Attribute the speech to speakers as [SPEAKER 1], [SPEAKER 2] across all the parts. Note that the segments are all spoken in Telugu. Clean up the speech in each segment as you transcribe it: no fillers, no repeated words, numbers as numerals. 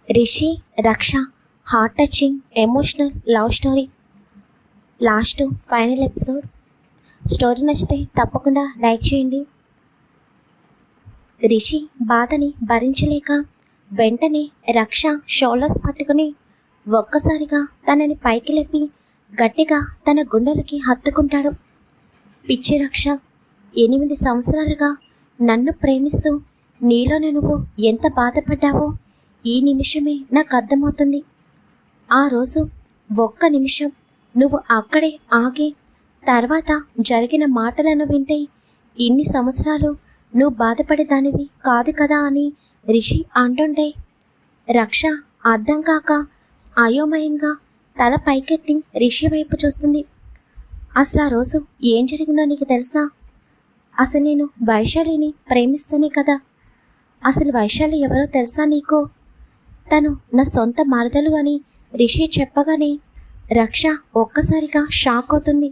[SPEAKER 1] రిషి, రక్ష heart touching emotional love story last final episode. Story నచ్చితే తప్పకుండా లైక్ చేయండి. రిషి బాధని భరించలేక వెంటనే రక్ష షోల్డర్స్ పట్టుకుని ఒక్కసారిగా తనని పైకి లేపి గట్టిగా తన గుండెలకి హత్తుకుంటాడు. పిచ్చి రక్ష, 8 సంవత్సరాలుగా నన్ను ప్రేమిస్తూ నీలోనే నువ్వు ఎంత బాధపడ్డావో ఈ నిమిషమే నాకు అర్థమవుతుంది. ఆ రోజు ఒక్క నిమిషం నువ్వు అక్కడే ఆగి తర్వాత జరిగిన మాటలను వింటే ఇన్ని సంవత్సరాలు నువ్వు బాధపడేదానివి కాదు కదా అని రిషి అంటుంటే రక్ష అర్థం కాక అయోమయంగా తల పైకెత్తి రిషి వైపు చూస్తుంది. అసలు ఆ రోజు ఏం జరిగిందో నీకు తెలుసా? అసలు నేను వైశాలిని ప్రేమిస్తూనే కదా. అసలు వైశాలి ఎవరో తెలుసా నీకు? తను నా సొంత మరదలు అని రిషి చెప్పగానే రక్ష ఒక్కసారిగా షాక్ అవుతుంది.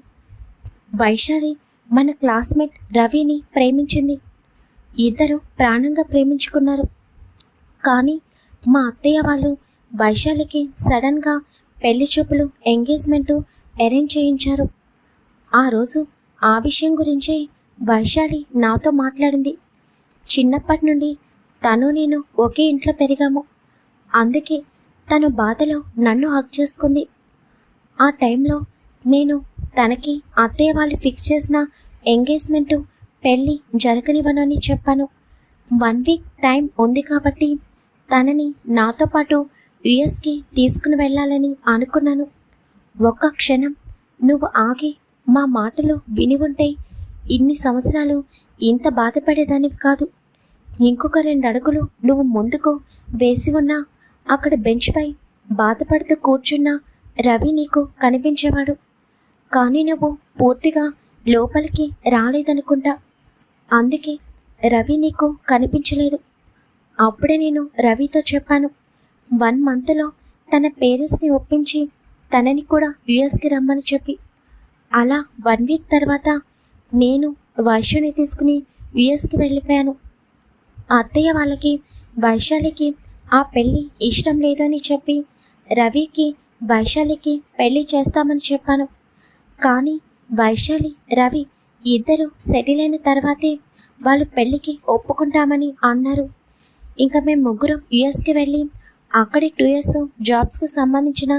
[SPEAKER 1] వైశాలి మన క్లాస్మేట్ రవిని ప్రేమించింది. ఇద్దరు ప్రాణంగా ప్రేమించుకున్నారు. కానీ మా అత్తయ్య వాళ్ళు వైశాలికి సడన్గా పెళ్లి చూపులు ఎంగేజ్మెంటు అరేంజ్ చేయించారు. ఆ రోజు ఆ విషయం గురించే వైశాలి నాతో మాట్లాడింది. చిన్నప్పటి నుండి తను నేను ఒకే ఇంట్లో పెరిగాము. అందుకే తను బాధలో నన్ను హగ్ చేసుకుంది. ఆ టైంలో నేను తనకి అత్తయ్య వాళ్ళు ఫిక్స్ చేసిన ఎంగేజ్మెంటు పెళ్ళి జరగనివ్వనని చెప్పాను. 1 వీక్ టైం ఉంది కాబట్టి తనని నాతో పాటు యుఎస్కి తీసుకుని వెళ్ళాలని అనుకున్నాను. ఒక్క క్షణం నువ్వు ఆగి మా మాటలు విని ఉంటే ఇన్ని సంవత్సరాలు ఇంత బాధపడేదానివి కాదు. ఇంకొక 2 అడుగులు నువ్వు ముందుకు వేసి ఉన్నా అక్కడ బెంచ్పై బాధపడుతూ కూర్చున్న రవి నీకు కనిపించేవాడు. కానీ నువ్వు పూర్తిగా లోపలికి రాలేదనుకుంటా. అందుకే రవి నీకు కనిపించలేదు. అప్పుడే నేను రవితో చెప్పాను 1 మంత్లో తన పేరెంట్స్ని ఒప్పించి తనని కూడా యుఎస్కి రమ్మని చెప్పి. అలా 1 వీక్ తర్వాత నేను వైశాలిని తీసుకుని యుఎస్కి వెళ్ళిపోయాను. అత్తయ్య వాళ్ళకి వైశాలికి ఆ పెళ్ళి ఇష్టం లేదని చెప్పి రవికి వైశాలికి పెళ్ళి చేస్తామని చెప్పాను. కానీ వైశాలి రవి ఇద్దరు సెటిల్ అయిన తర్వాతే వాళ్ళు పెళ్ళికి ఒప్పుకుంటామని అన్నారు. ఇంకా మేము ముగ్గురం యుఎస్కి వెళ్ళి అక్కడే 2 years జాబ్స్కి సంబంధించిన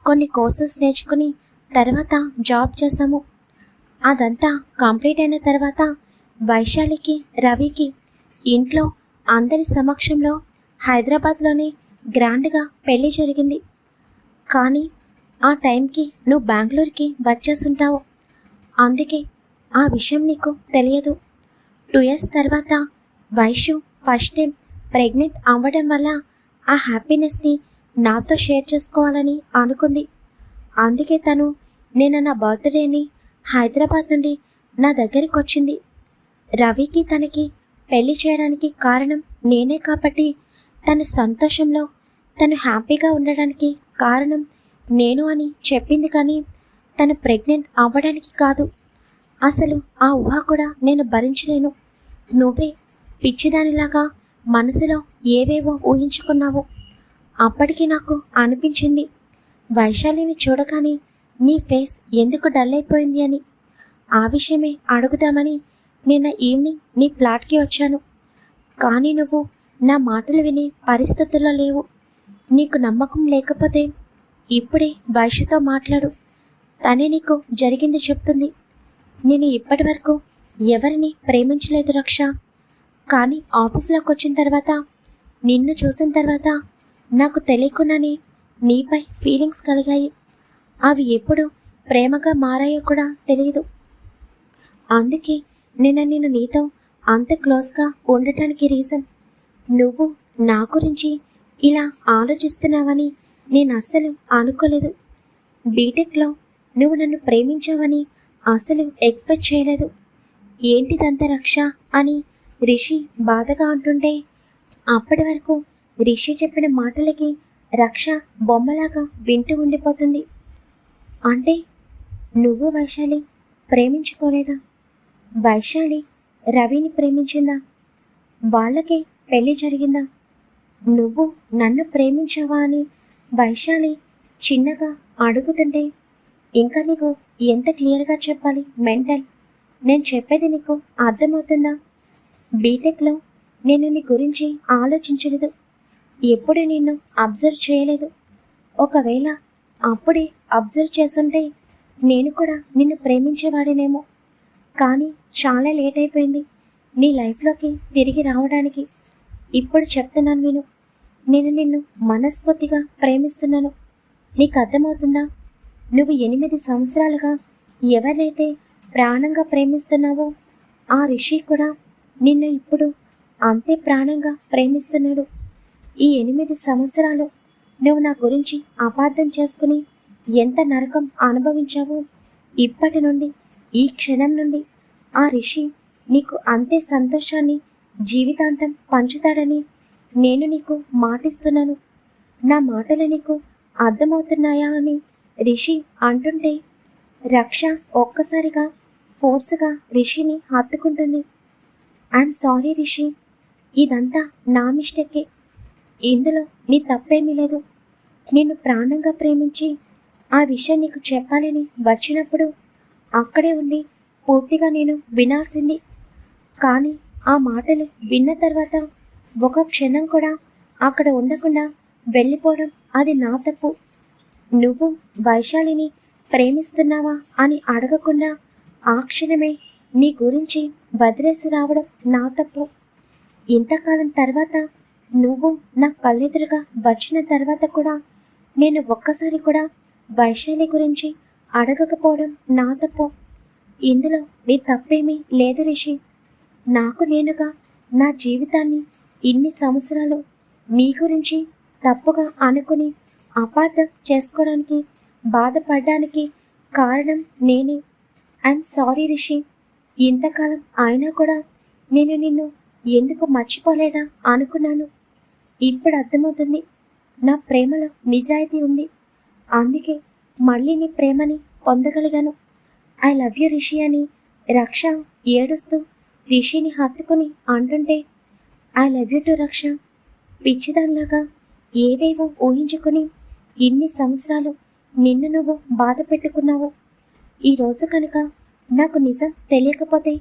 [SPEAKER 1] కొన్ని కోర్సెస్ నేర్చుకుని తర్వాత జాబ్ చేసాము. అదంతా కంప్లీట్ అయిన తర్వాత వైశాలికి రవికి ఇంట్లో అందరి సమక్షంలో హైదరాబాద్లోనే గ్రాండ్గా పెళ్ళి జరిగింది. కానీ ఆ టైంకి నువ్వు బెంగళూరుకి వచ్చేస్తుంటావు. అందుకే ఆ విషయం నీకు తెలియదు. 2 years తర్వాత వైషు ఫస్ట్ టైం ప్రెగ్నెంట్ అవ్వడం వల్ల ఆ హ్యాపీనెస్ని నాతో షేర్ చేసుకోవాలని అనుకుంది. అందుకే తను నేను నా బర్త్డేని హైదరాబాద్ నుండి నా దగ్గరికి వచ్చింది. రవికి తనకి పెళ్లి చేయడానికి కారణం నేనే కాబట్టి తన సంతోషంలో తను హ్యాపీగా ఉండడానికి కారణం నేను అని చెప్పింది. కానీ తను ప్రెగ్నెంట్ అవ్వడానికి కాదు. అసలు ఆ ఊహ కూడా నేను భరించలేను. నువ్వే పిచ్చిదానిలాగా మనసులో ఏవేవో ఊహించుకున్నావు. అప్పటికి నాకు అనిపించింది వైశాలిని చూడగానే నీ ఫేస్ ఎందుకు డల్ అయిపోయింది అని. ఆ విషయమే అడుగుదామని నిన్న ఈవినింగ్ నీ ఫ్లాట్కి వచ్చాను. కానీ నువ్వు నా మాటలు వినే పరిస్థితుల్లో లేవు. నీకు నమ్మకం లేకపోతే ఇప్పుడే వైషుతో మాట్లాడు. తనే నీకు జరిగింది చెప్తుంది. నేను ఇప్పటి వరకు ఎవరిని ప్రేమించలేదు రక్ష. కానీ ఆఫీస్లోకి వచ్చిన తర్వాత నిన్ను చూసిన తర్వాత నాకు తెలియకుండానే నీపై ఫీలింగ్స్ కలిగాయి. అవి ఎప్పుడు ప్రేమగా మారాయో కూడా తెలియదు. అందుకే నేను నీతో అంత క్లోజ్గా ఉండటానికి రీజన్ నువ్వు నా గురించి ఇలా ఆలోచిస్తున్నావని నేను అస్సలు అనుకోలేదు. బీటెక్లో నువ్వు నన్ను ప్రేమించావని అస్సలు ఎక్స్పెక్ట్ చేయలేదు. ఏంటిదంత రక్ష అని రిషి బాధగా అంటుంటే అప్పటి వరకు రిషి చెప్పిన మాటలకి రక్ష బొమ్మలాగా వింటూ ఉండిపోతుంది. అంటే నువ్వు వైశాలి ప్రేమించుకోలేదా? వైశాలి రవిని ప్రేమించిందా? వాళ్ళకే పెళ్ళి జరిగిందా? నువ్వు నన్ను ప్రేమించావా అని వైశాలి చిన్నగా అడుగుతుంటే ఇంకా నీకు ఎంత క్లియర్గా చెప్పాలి మెంటల్? నేను చెప్పేది నీకు అర్థమవుతుందా? బీటెక్లో నేను నీ గురించి ఆలోచించలేదు, ఎప్పుడు నిన్ను అబ్జర్వ్ చేయలేదు. ఒకవేళ అప్పుడే అబ్జర్వ్ చేస్తుంటే నేను కూడా నిన్ను ప్రేమించేవాడినేమో. కానీ చాలా లేట్ అయిపోయింది నీ లైఫ్లోకి తిరిగి రావడానికి. ఇప్పుడు చెప్తున్నాను విను, నేను నిన్ను మనస్ఫూర్తిగా ప్రేమిస్తున్నాను. నీకు అర్థమవుతుందా? నువ్వు 8 సంవత్సరాలుగా ఎవరినైతే ప్రాణంగా ప్రేమిస్తున్నావో ఆ రిషి కూడా నిన్ను ఇప్పుడు అంతే ప్రాణంగా ప్రేమిస్తున్నాడు. ఈ 8 సంవత్సరాలు నువ్వు నా గురించి అపార్థం చేసుకుని ఎంత నరకం అనుభవించావో, ఇప్పటి నుండి ఈ క్షణం నుండి ఆ రిషి నీకు అంతే సంతోషాన్ని జీవితాంతం పంచుతాడని నేను నీకు మాటిస్తున్నాను. నా మాటలు నీకు అర్థమవుతున్నాయా అని రిషి అంటుంటే రక్ష ఒక్కసారిగా ఫోర్స్గా రిషిని హత్తుకుంటుంది. ఐఎమ్ సారీ రిషి, ఇదంతా నా మిస్టేకే. ఇందులో నీ తప్పేమీ లేదు. నిన్ను ప్రాణంగా ప్రేమించి ఆ విషయం నీకు చెప్పాలని వచ్చినప్పుడు అక్కడే ఉండి పూర్తిగా నేను వినాల్సింది. కానీ ఆ మాటలు విన్న తర్వాత ఒక క్షణం కూడా అక్కడ ఉండకుండా వెళ్ళిపోవడం అది నా తప్పు. నువ్వు వైశాలిని ప్రేమిస్తున్నావా అని అడగకుండా ఆ క్షణమే నీ గురించి వదిలేసి రావడం నా తప్పు. ఇంతకాలం తర్వాత నువ్వు నా కళ్ళెదురుగా వచ్చిన తర్వాత కూడా నేను ఒక్కసారి కూడా వైశాలి గురించి అడగకపోవడం నా తప్పు. ఇందులో నీ తప్పేమీ లేదు రిషి. నాకు నేనుగా నా జీవితాన్ని ఇన్ని సంవత్సరాలు నీ గురించి తప్పుగా అనుకుని అపార్థం చేసుకోవడానికి బాధపడడానికి కారణం నేనే. I'm sorry Rishi. ఇంతకాలం అయినా కూడా నేను నిన్ను ఎందుకు మర్చిపోలేదా అనుకున్నాను. ఇప్పుడు అర్థమవుతుంది, నా ప్రేమలో నిజాయితీ ఉంది. అందుకే మళ్ళీ నీ ప్రేమని పొందగలిగాను. ఐ లవ్ యూ రిషి అని రక్ష ఏడుస్తూ రిషిని హత్తుకుని అంటుంటే ఐ లవ్ యూ టు రక్ష. పిచ్చిదానిలాగా ఏవేవో ఊహించుకుని ఇన్ని సంవత్సరాలు నిన్ను నువ్వు బాధ పెట్టుకున్నావు. ఈరోజు కనుక నాకు నిజం తెలియకపోతే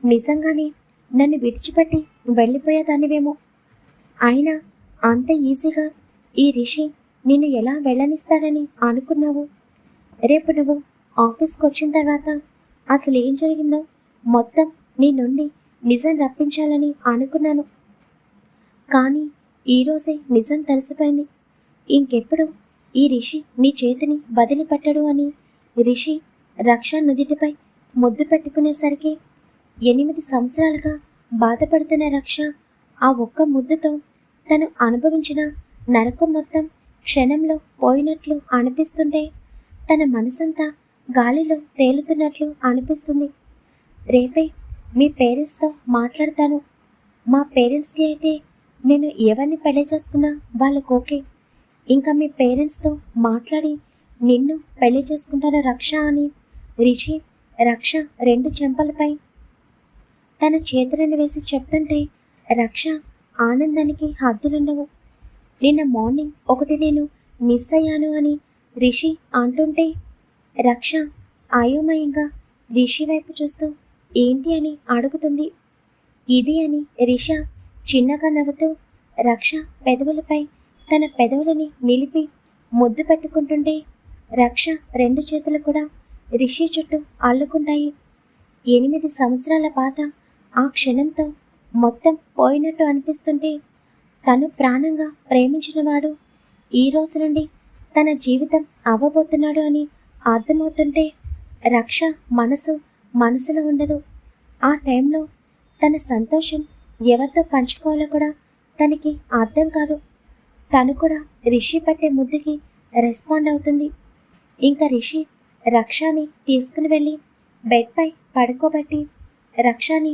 [SPEAKER 1] నిజంగానే నన్ను విడిచిపెట్టి వెళ్ళిపోయేదానివేమో. అయినా అంత ఈజీగా ఈ రిషి నిన్ను ఎలా వెళ్ళనిస్తాడని అనుకున్నావు? రేపు నువ్వు ఆఫీస్కి వచ్చిన తర్వాత అసలు ఏం జరిగిందో మొత్తం నీ నుండి నిజం రప్పించాలని అనుకున్నాను. కానీ ఈరోజే నిజం తెలిసిపోయింది. ఇంకెప్పుడు ఈ రిషి నీ చేతిని వదిలిపెట్టడు అని రిషి రక్ష నుదిటిపై ముద్దు పెట్టుకునేసరికి 8 సంవత్సరాలుగా బాధపడుతున్న రక్ష ఆ ఒక్క ముద్దుతో తను అనుభవించిన నరకం మొత్తం క్షణంలో పోయినట్లు అనిపిస్తుంటే తన మనసంతా గాలిలో తేలుతున్నట్లు అనిపిస్తుంది. రేపే మీ పేరెంట్స్తో మాట్లాడతాను. మా పేరెంట్స్కి అయితే నేను ఎవరిని పెళ్లి చేసుకున్నా వాళ్ళకు ఓకే. ఇంకా మీ పేరెంట్స్తో మాట్లాడి నిన్ను పెళ్లి చేసుకుంటాను రక్ష అని రిషి రక్ష 2 చెంపలపై తన చేతులను వేసి చెప్తుంటే రక్ష ఆనందానికి హద్దులుండవు. నిన్న మార్నింగ్ ఒకటి నేను మిస్ అయ్యాను అని రిషి అంటుంటే రక్ష అయోమయంగా రిషి వైపు చూస్తూ ఏంటి అని అడుగుతుంది. ఇది అని రిష చిన్నగా నవ్వుతూ రక్ష పెదవులపై తన పెదవులని నిలిపి ముద్దు పెట్టుకుంటుంటే రక్ష 2 చేతులు కూడా రిషి చుట్టూ అల్లుకుంటాయి. 8 సంవత్సరాల బాధ ఆ క్షణంతో మొత్తం పోయినట్టు అనిపిస్తుంటే తను ప్రాణంగా ప్రేమించినవాడు ఈ రోజు నుండి తన జీవితం అవ్వబోతున్నాడు అని అర్థమవుతుంటే రక్ష మనసులో ఉండదు. ఆ టైంలో తన సంతోషం ఎవరితో పంచుకోవాలో కూడా తనకి అర్థం కాదు. తను కూడా రిషి పట్టే ముద్దుకి రెస్పాండ్ అవుతుంది. ఇంకా రిషి రక్షని తీసుకుని వెళ్ళి బెడ్పై పడుకోబెట్టి రక్షని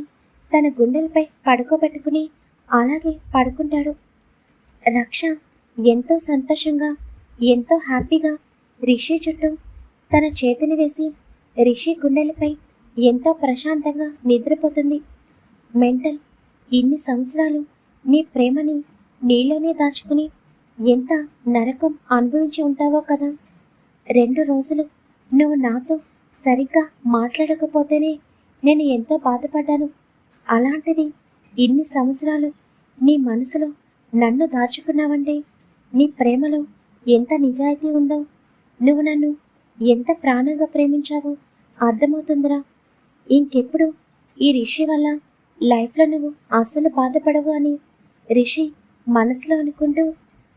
[SPEAKER 1] తన గుండెలపై పడుకోబెట్టుకుని అలాగే పడుకుంటాడు. రక్ష ఎంతో సంతోషంగా ఎంతో హ్యాపీగా రిషి చుట్టూ తన చేతిని వేసి రిషి గుండెలపై ఎంతో ప్రశాంతంగా నిద్రపోతుంది. మెంటల్, ఇన్ని సంవత్సరాలు నీ ప్రేమని నీళ్ళనే దాచుకుని ఎంత నరకం అనుభవించి ఉంటావో కదా. 2 రోజులు నువ్వు నాతో సరిగ్గా మాట్లాడకపోతేనే నేను ఎంతో బాధపడ్డాను. అలాంటిది ఇన్ని సంవత్సరాలు నీ మనసులో నన్ను దాచుకున్నావంటే నీ ప్రేమలో ఎంత నిజాయితీ ఉందో, నువ్వు నన్ను ఎంత ప్రాణంగా ప్రేమించావో అర్థమవుతుందిరా. ఇంకెప్పుడు ఈ రిషి వల్ల లైఫ్లో నువ్వు అస్సలు బాధపడవు అని రిషి మనసులో అనుకుంటూ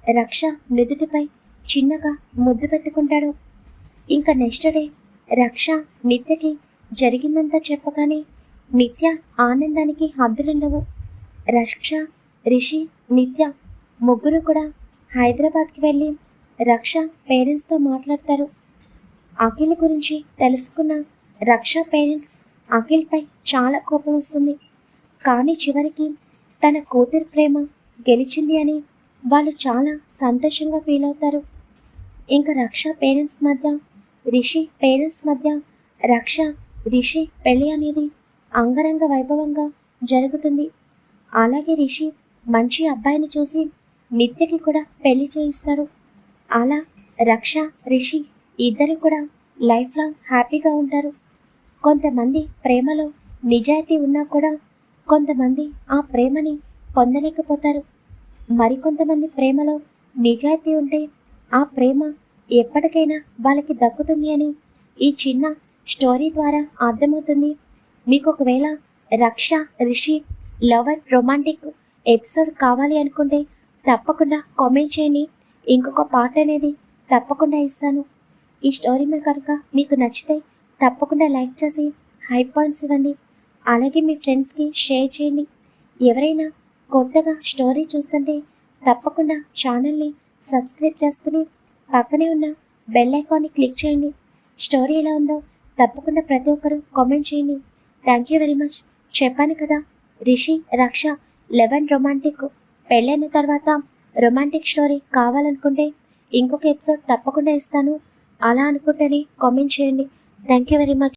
[SPEAKER 1] రక్ష నుదుటిపై చిన్నగా ముద్దు పెట్టుకుంటాడు. ఇంకా నెక్స్ట్ డే రక్ష నిత్యకి జరిగిందంతా చెప్పగానే నిత్య ఆనందానికి హద్దులుండవు. రక్ష, రిషి, నిత్య ముగ్గురు కూడా హైదరాబాద్కి వెళ్ళి రక్ష పేరెంట్స్తో మాట్లాడతారు. అఖిల్ గురించి తెలుసుకున్న రక్ష పేరెంట్స్ అఖిల్పై చాలా కోపం వస్తుంది. కానీ చివరికి తన కూతురు ప్రేమ గెలిచింది అని వాళ్ళు చాలా సంతోషంగా ఫీల్ అవుతారు. ఇంకా రక్ష పేరెంట్స్ మధ్య, రిషి పేరెంట్స్ మధ్య రక్ష, రిషి పెళ్ళి అనేది అంగరంగ వైభవంగా జరుగుతుంది. అలాగే రిషి మంచి అబ్బాయిని చూసి నిత్యకి కూడా పెళ్లి చేయిస్తాడు. అలా రక్ష, రిషి ఇద్దరు కూడా లైఫ్ లాంగ్ హ్యాపీగా ఉంటారు. కొంతమంది ప్రేమలో నిజాయితీ ఉన్నా కూడా కొంతమంది ఆ ప్రేమని పొందలేకపోతారు. మరికొంతమంది ప్రేమలో నిజాయితీ ఉంటే ఆ ప్రేమ ఎప్పటికైనా వాళ్ళకి దక్కుతుంది అని ఈ చిన్న స్టోరీ ద్వారా అర్థమవుతుంది. మీకు ఒకవేళ రక్ష, Rishi love and romantic episode కావాలి అనుకుంటే తప్పకుండా కామెంట్ చేయండి. ఇంకొక పార్ట్ అనేది తప్పకుండా ఇస్తాను. ఈ స్టోరీ మీద కనుక మీకు నచ్చితే తప్పకుండా లైక్ చేసి హై పాయింట్స్ ఇవ్వండి. అలాగే మీ ఫ్రెండ్స్కి షేర్ చేయండి. ఎవరైనా కొత్తగా స్టోరీ చూస్తుంటే తప్పకుండా ఛానల్ని సబ్స్క్రైబ్ చేసుకుని పక్కనే ఉన్న బెల్ ఐకాన్ని క్లిక్ చేయండి. స్టోరీ ఎలా ఉందో తప్పకుండా ప్రతి ఒక్కరూ కామెంట్ చేయండి. Thank you very much. చెప్పాను కదా, రిషి, రక్ష 11 రొమాంటిక్ పెళ్ళైన తర్వాత రొమాంటిక్ స్టోరీ కావాలనుకుంటే ఇంకొక ఎపిసోడ్ తప్పకుండా ఇస్తాను. అలా అనుకుంటేనే కామెంట్ చేయండి. Thank you very much.